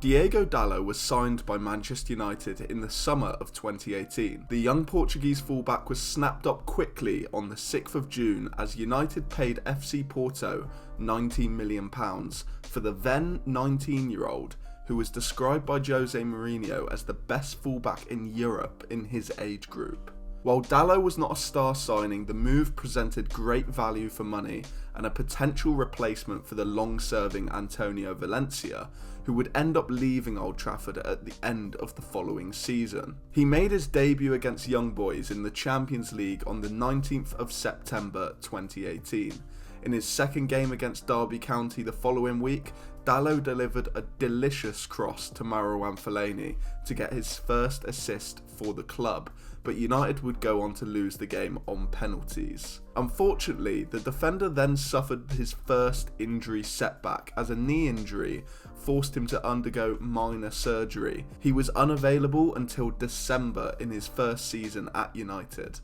Diogo Dalot was signed by Manchester United in the summer of 2018. The young Portuguese fullback was snapped up quickly on the 6th of June as United paid FC Porto £19 million for the then 19-year-old, who was described by Jose Mourinho as the best fullback in Europe in his age group. While Dalot was not a star signing, the move presented great value for money and a potential replacement for the long-serving Antonio Valencia, who would end up leaving Old Trafford at the end of the following season. He made his debut against Young Boys in the Champions League on the 19th of September 2018. In his second game against Derby County the following week, Dalot delivered a delicious cross to Marouane Fellaini to get his first assist for the club, but United would go on to lose the game on penalties. Unfortunately, the defender then suffered his first injury setback as a knee injury forced him to undergo minor surgery. He was unavailable until December in his first season at United.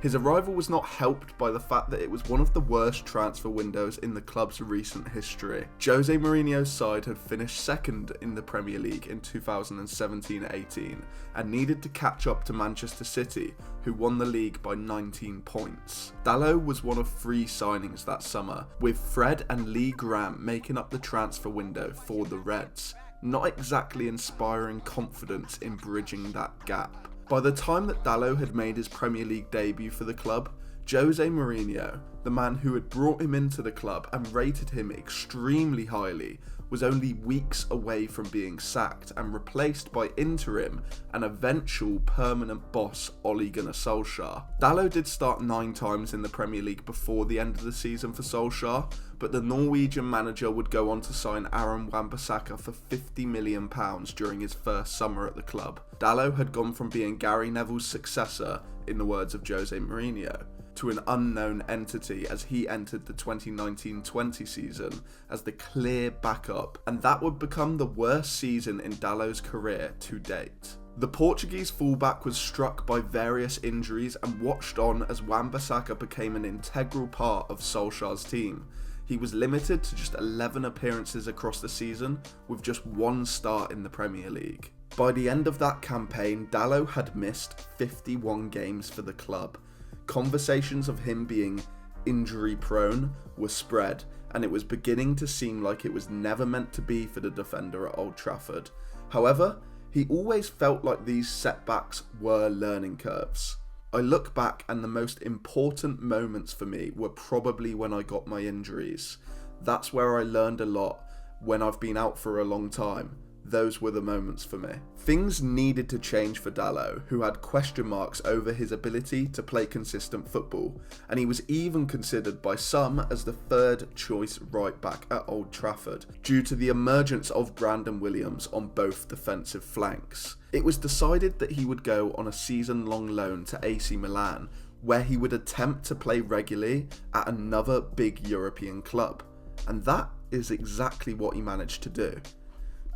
His arrival was not helped by the fact that it was one of the worst transfer windows in the club's recent history. Jose Mourinho's side had finished second in the Premier League in 2017-18 and needed to catch up to Manchester City, who won the league by 19 points. Dalot was one of 3 signings that summer, with Fred and Lee Grant making up the transfer window for the Reds, not exactly inspiring confidence in bridging that gap. By the time that Dalot had made his Premier League debut for the club, Jose Mourinho, the man who had brought him into the club and rated him extremely highly, was only weeks away from being sacked and replaced by interim and eventual permanent boss Ole Gunnar Solskjaer. Dalot did start 9 times in the Premier League before the end of the season for Solskjaer, but the Norwegian manager would go on to sign Aaron Wan-Bissaka for £50 million during his first summer at the club. Dalot had gone from being Gary Neville's successor, in the words of Jose Mourinho, to an unknown entity as he entered the 2019-20 season as the clear backup, and that would become the worst season in Dalot's career to date. The Portuguese fullback was struck by various injuries and watched on as Wan-Bissaka became an integral part of Solskjaer's team. He was limited to just 11 appearances across the season, with just 1 start in the Premier League. By the end of that campaign, Dalot had missed 51 games for the club. Conversations of him being injury prone were spread, and it was beginning to seem like it was never meant to be for the defender at Old Trafford. However, he always felt like these setbacks were learning curves. I look back and the most important moments for me were probably when I got my injuries. That's where I learned a lot when I've been out for a long time. Those were the moments for me. Things needed to change for Dalot, who had question marks over his ability to play consistent football, and he was even considered by some as the 3rd choice right back at Old Trafford, due to the emergence of Brandon Williams on both defensive flanks. It was decided that he would go on a season-long loan to AC Milan, where he would attempt to play regularly at another big European club, and that is exactly what he managed to do.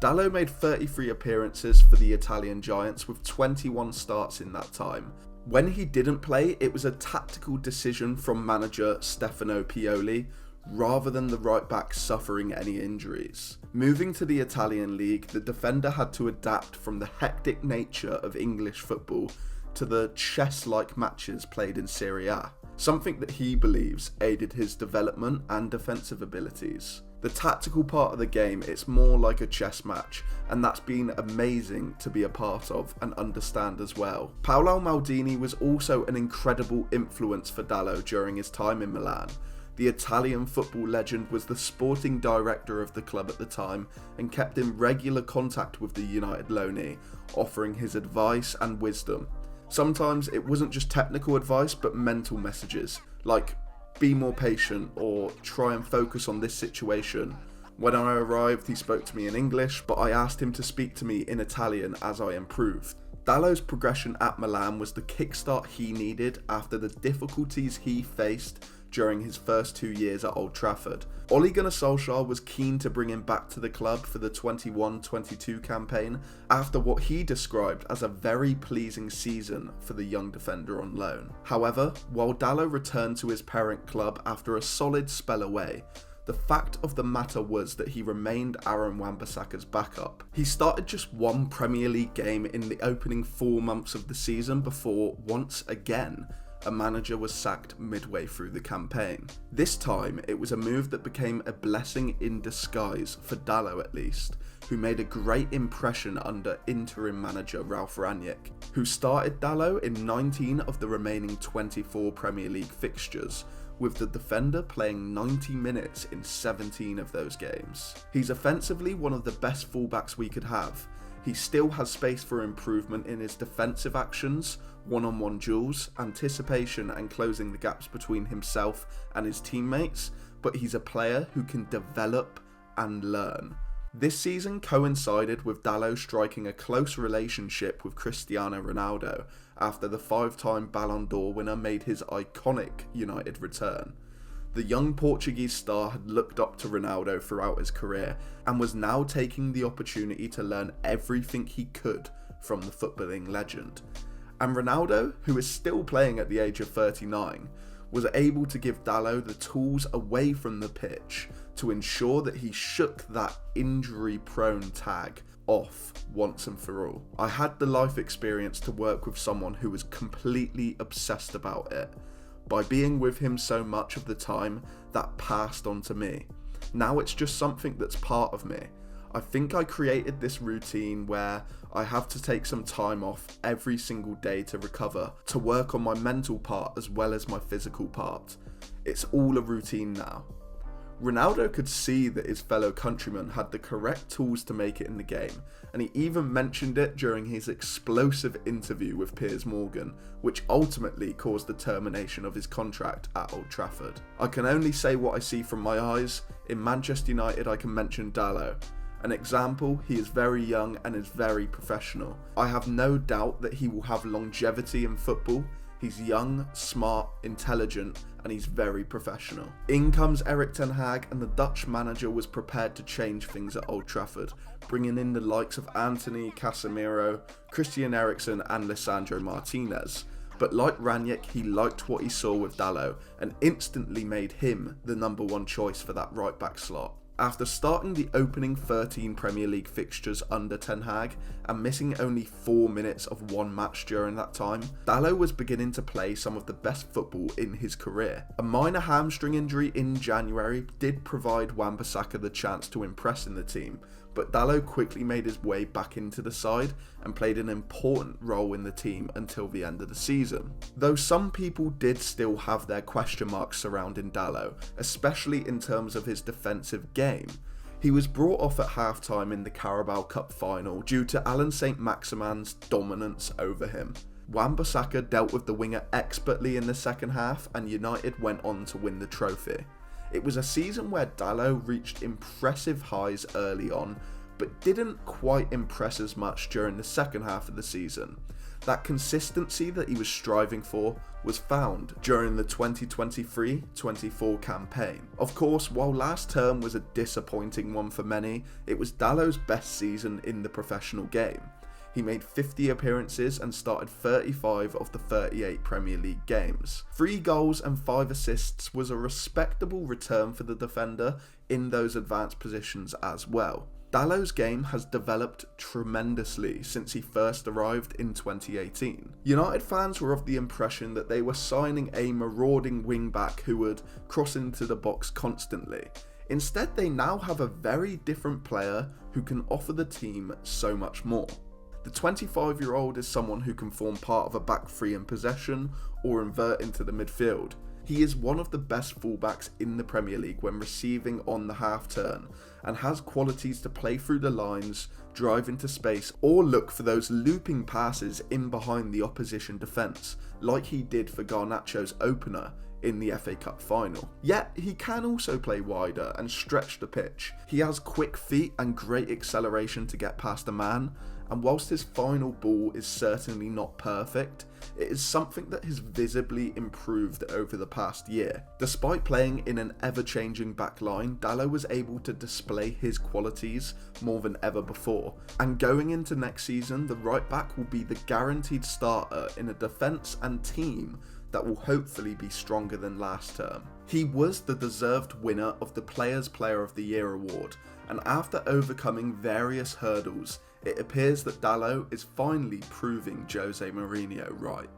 Dalot made 33 appearances for the Italian Giants with 21 starts in that time. When he didn't play, it was a tactical decision from manager Stefano Pioli, rather than the right back suffering any injuries. Moving to the Italian league, the defender had to adapt from the hectic nature of English football to the chess-like matches played in Serie A, something that he believes aided his development and defensive abilities. The tactical part of the game, it's more like a chess match, and that's been amazing to be a part of and understand as well. Paolo Maldini was also an incredible influence for Dalot during his time in Milan. The Italian football legend was the sporting director of the club at the time and kept in regular contact with the United loanee, offering his advice and wisdom. Sometimes it wasn't just technical advice, but mental messages, like be more patient or try and focus on this situation. When I arrived, he spoke to me in English, but I asked him to speak to me in Italian as I improved. Dalot's progression at Milan was the kickstart he needed after the difficulties he faced during his first 2 years at Old Trafford. Ole Gunnar Solskjaer was keen to bring him back to the club for the 21-22 campaign after what he described as a very pleasing season for the young defender on loan. However, while Dalot returned to his parent club after a solid spell away, The fact of the matter was that he remained Aaron Wan-Bissaka's backup. He started just one Premier League game in the opening 4 months of the season before, once again, a manager was sacked midway through the campaign. This time, it was a move that became a blessing in disguise, for Dalot at least, who made a great impression under interim manager Ralf Rangnick, who started Dalot in 19 of the remaining 24 Premier League fixtures, with the defender playing 90 minutes in 17 of those games. He's offensively one of the best fullbacks we could have. He still has space for improvement in his defensive actions, one-on-one duels, anticipation and closing the gaps between himself and his teammates, but he's a player who can develop and learn. This season coincided with Dalot striking a close relationship with Cristiano Ronaldo after the 5-time Ballon d'Or winner made his iconic United return. The young Portuguese star had looked up to Ronaldo throughout his career and was now taking the opportunity to learn everything he could from the footballing legend. And Ronaldo, who is still playing at the age of 39, was able to give Dalot the tools away from the pitch to ensure that he shook that injury-prone tag off once and for all. I had the life experience to work with someone who was completely obsessed about it. By being with him so much of the time, that passed on to me. Now it's just something that's part of me. I think I created this routine where I have to take some time off every single day to recover, to work on my mental part as well as my physical part. It's all a routine now. Ronaldo could see that his fellow countrymen had the correct tools to make it in the game, and he even mentioned it during his explosive interview with Piers Morgan, which ultimately caused the termination of his contract at Old Trafford. I can only say what I see from my eyes. In Manchester United, I can mention Dalot. An example, he is very young and is very professional. I have no doubt that he will have longevity in football. He's young, smart, intelligent, and he's very professional. In comes Erik ten Hag, and the Dutch manager was prepared to change things at Old Trafford, bringing in the likes of Antony, Casemiro, Christian Eriksen and Lisandro Martinez. But like Rangnick, he liked what he saw with Dalot and instantly made him the number one choice for that right back slot. After starting the opening 13 Premier League fixtures under Ten Hag and missing only 4 minutes of one match during that time, Dalot was beginning to play some of the best football in his career. A minor hamstring injury in January did provide Wan-Bissaka the chance to impress in the team, but Dalot quickly made his way back into the side and played an important role in the team until the end of the season. Though some people did still have their question marks surrounding Dalot, especially in terms of his defensive game, he was brought off at half-time in the Carabao Cup final due to Alan Saint-Maximin's dominance over him. Wan-Bissaka dealt with the winger expertly in the second half, and United went on to win the trophy. It was a season where Dalot reached impressive highs early on, but didn't quite impress as much during the second half of the season. That consistency that he was striving for was found during the 2023-24 campaign. Of course, while last term was a disappointing one for many, it was Dalot's best season in the professional game. He made 50 appearances and started 35 of the 38 Premier League games. 3 goals and 5 assists was a respectable return for the defender in those advanced positions as well. Dalot's game has developed tremendously since he first arrived in 2018. United fans were of the impression that they were signing a marauding wing-back who would cross into the box constantly. Instead, they now have a very different player who can offer the team so much more. The 25-year-old is someone who can form part of a back three in possession or invert into the midfield. He is one of the best fullbacks in the Premier League when receiving on the half turn and has qualities to play through the lines, drive into space or look for those looping passes in behind the opposition defence, like he did for Garnacho's opener in the FA Cup final. Yet he can also play wider and stretch the pitch. He has quick feet and great acceleration to get past a man, and whilst his final ball is certainly not perfect, it is something that has visibly improved over the past year. Despite playing in an ever-changing backline, Dalot was able to display his qualities more than ever before, and going into next season, the right back will be the guaranteed starter in a defence and team that will hopefully be stronger than last term. He was the deserved winner of the Players' Player of the Year award, and after overcoming various hurdles, it appears that Dalot is finally proving Jose Mourinho right.